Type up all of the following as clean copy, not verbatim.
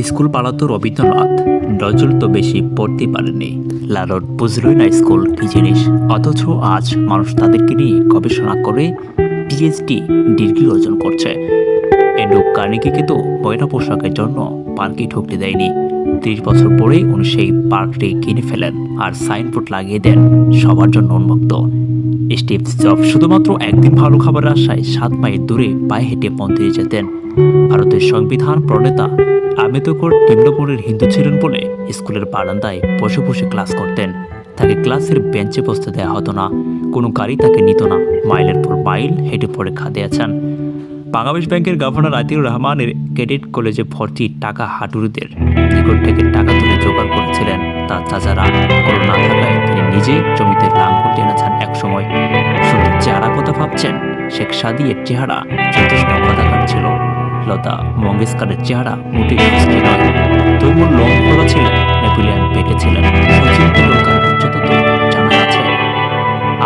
School পালাতো Rabindranath, Nazrul তো বেশি পড়তে পারেনি। লালন বুঝলই না স্কুল কি জিনিস, অথচ আজ মানুষ তাদেরকে নিয়ে গবেষণা করে পিএইচডি ডিগ্রি অর্জন করছে। এন্ড্রু কার্নেগিকে তো ময়না পোশাকের জন্য পার্কে ঢুকতে দেয়নি। 30 বছর পরেই উনি সেই পার্কটি কিনে ফেলেন আর সাইনবোর্ড লাগিয়ে দেন সবার জন্য উন্মুক্ত। স্টিভ জবস শুধুমাত্র একদিন ভালো খাবারের আশায় 7 মাইল দূরে পায়ে হেঁটে মন্দিরে যেতেন। ভারতের সংবিধান প্রণেতা আম্বেদকর নিম্নবর্ণের হিন্দু ছিলেন বলে স্কুলের বারান্দায় বসে বসে ক্লাস করতেন। তাকে ক্লাসের বেঞ্চে বসতে দেওয়া হতো না, কোনো গাড়ি তাকে নিত না, মাইলের পর মাইল হেঁটে পরীক্ষা দিয়েছেন। বাংলাদেশ ব্যাংকের গভর্নর আতিউর রহমানের ক্যাডেট কলেজে ভর্তি টাকা হাঁটুরিদের নিকট থেকে টাকা তুলে জোগাড় করেছিলেন তার চাচারা। কোনো না থাকায় তিনি নিজে জমিতে লাঙ্গল টেনেছেন একসময়। শুধু চেহারা কথা ভাবছেন, শেখ সাদিয়ের চেহারা যথেষ্ট কথাকার ছিল। লতা মঙ্গেশকরের চেহারা মোটেই সুস্থ নয়। তৈমুর লং করা ছিলেন, নেপোলিয়ান পেটে ছিলেন, সচিন তেন্ডুলকার উচ্চতা তো জানা আছে।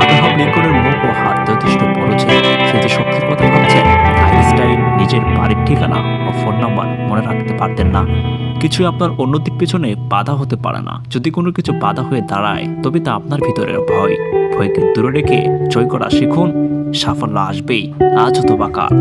আব্রাহাম লিঙ্কনের মুখ ও হাত যথেষ্ট বড় ছিল। স্মৃতিশক্তির কথা ভাবছেন। আইনস্টাইন নিজের বাড়ির ঠিকানা ও ফোন নাম্বার মনে রাখতে পারতেন না। কিছুই আপনার উন্নতির পেছনে বাধা হতে পারে না। যদি কোনো কিছু বাধা হয়ে দাঁড়ায় তবে তা আপনার ভিতরের ভয়কে দূরে রেখে জয় করা শিখুন। সাফল্য আসবেই, আজ অথবা কাল।